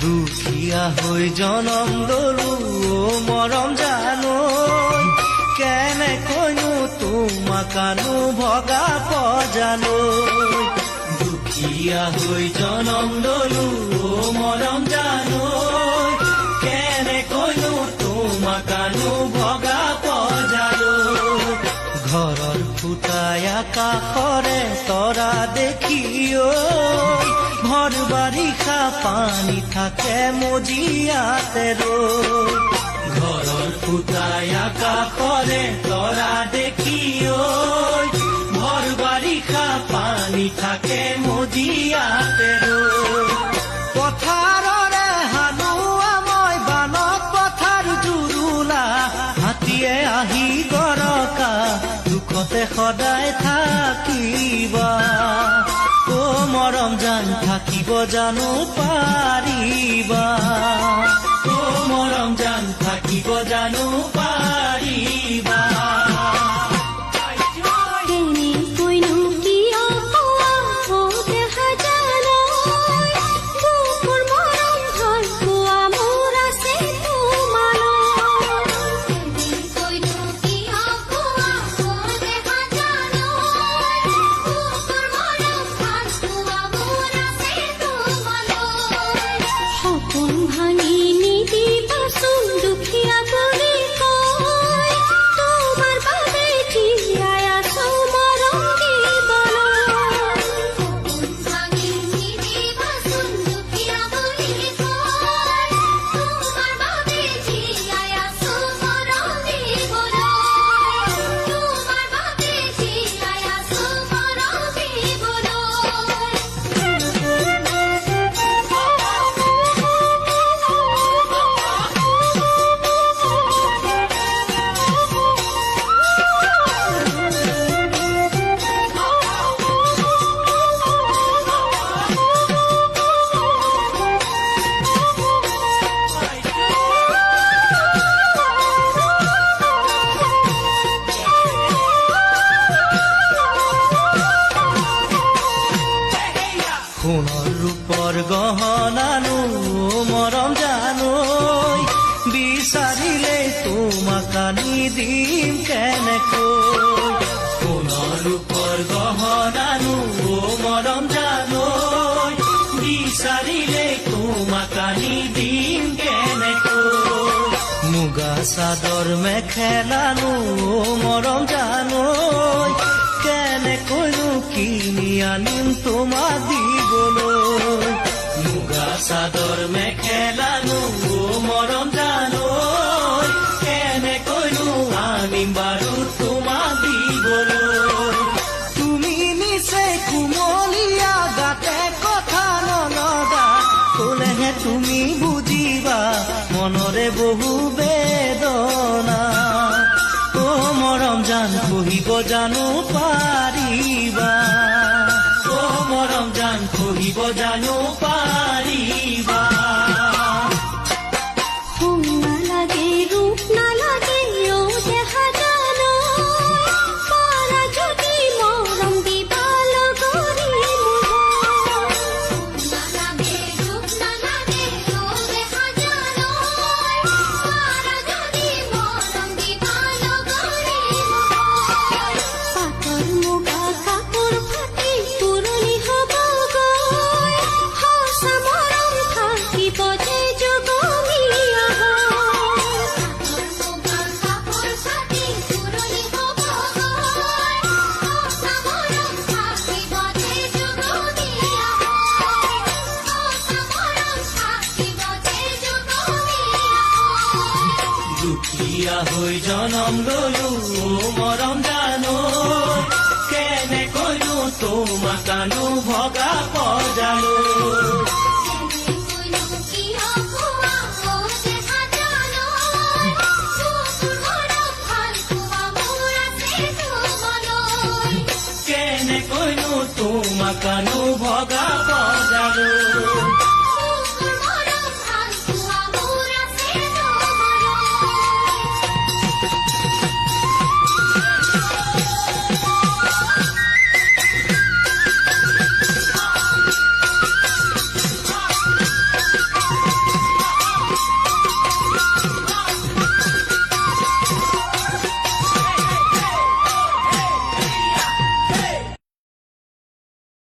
দুখীয়া হৈ জনম ললো মৰম জানৈ, কেনেকৈনো তোমাকানো ভগা পজালৈ। দুখীয়া হৈ জনম ললো মৰম জানৈ, কেনেকৈনো তোমাকানো ভগা পজালৈ। ঘৰৰ ফুটাই আকাশৰে তৰা দেখি ভৰ বাৰিষা পানী থাকে মজিয়াতে ৰৈ। ঘৰৰ ফুটাই আকাশৰে তৰা দেখি ভৰ বাৰিষা পানী থাকে মজিয়াতে ৰৈ। পথাৰৰে হালোৱা মই বানত পথাৰ জুৰুলা, হাতীয়ে আহি গৰকা দুখতে সদায় থাকিবা। অ মৰম জান থাকিব জানো পাৰিবা, অ মৰম জান থাকিব জানো পাৰিবা। সোণৰ ৰূপৰ গহনানো মৰম জানৈ, বিচাৰিলে তোমাক আনি দিম কেনেকৈ। সোণৰ ৰূপৰ গহনানো মৰম জানৈ, বিচাৰিলে তোমাক আনি দিম কেনেকৈ। মুগা চাদৰ মেখেলানো মৰম জানৈ, কেনেকৈনো কিনি আনিম তোমাক দিবলৈ। মুগা চাদৰ মেখেলানো মৰম জানৈ, কেনেকৈনো আনিম বাৰু তোমাক দিবলৈ। তুমি নিচে কুমলীয়া গাতে কথা নলগা, ক'লেহে তুমি বুজিবা মনৰে বহু বেদনা। অ মৰম জান কহিব জানো পাৰিবা, অ মৰম জান কহিব জানো পাৰিবা। নালাগে ৰূপ নালাগে ও দেখা জানো, পাৰা যদি মৰম দিবা লগৰী নালাগে ৰূপ নালাগে ও দেখা জানো, পাৰা যদি মৰম দিবা লগৰী। পাটৰ মুগা কাপোৰ ফাটি পুৰণি হ'ব গৈ, সঁচা মৰম থাকিব যে যুগমীয়া হৈ। পাটৰ মুগা কাপোৰ ফাটি পুৰণি হ'ব গৈ, সঁচা মৰম থাকিব যে যুগমীয়া হৈ। সঁচা মৰম থাকিব যে যুগমীয়া হৈ। দুখীয়া হৈ জনম ললো মৰম জানৈ, কেনেকৈনো তোমাকানো ভগা পজালৈ।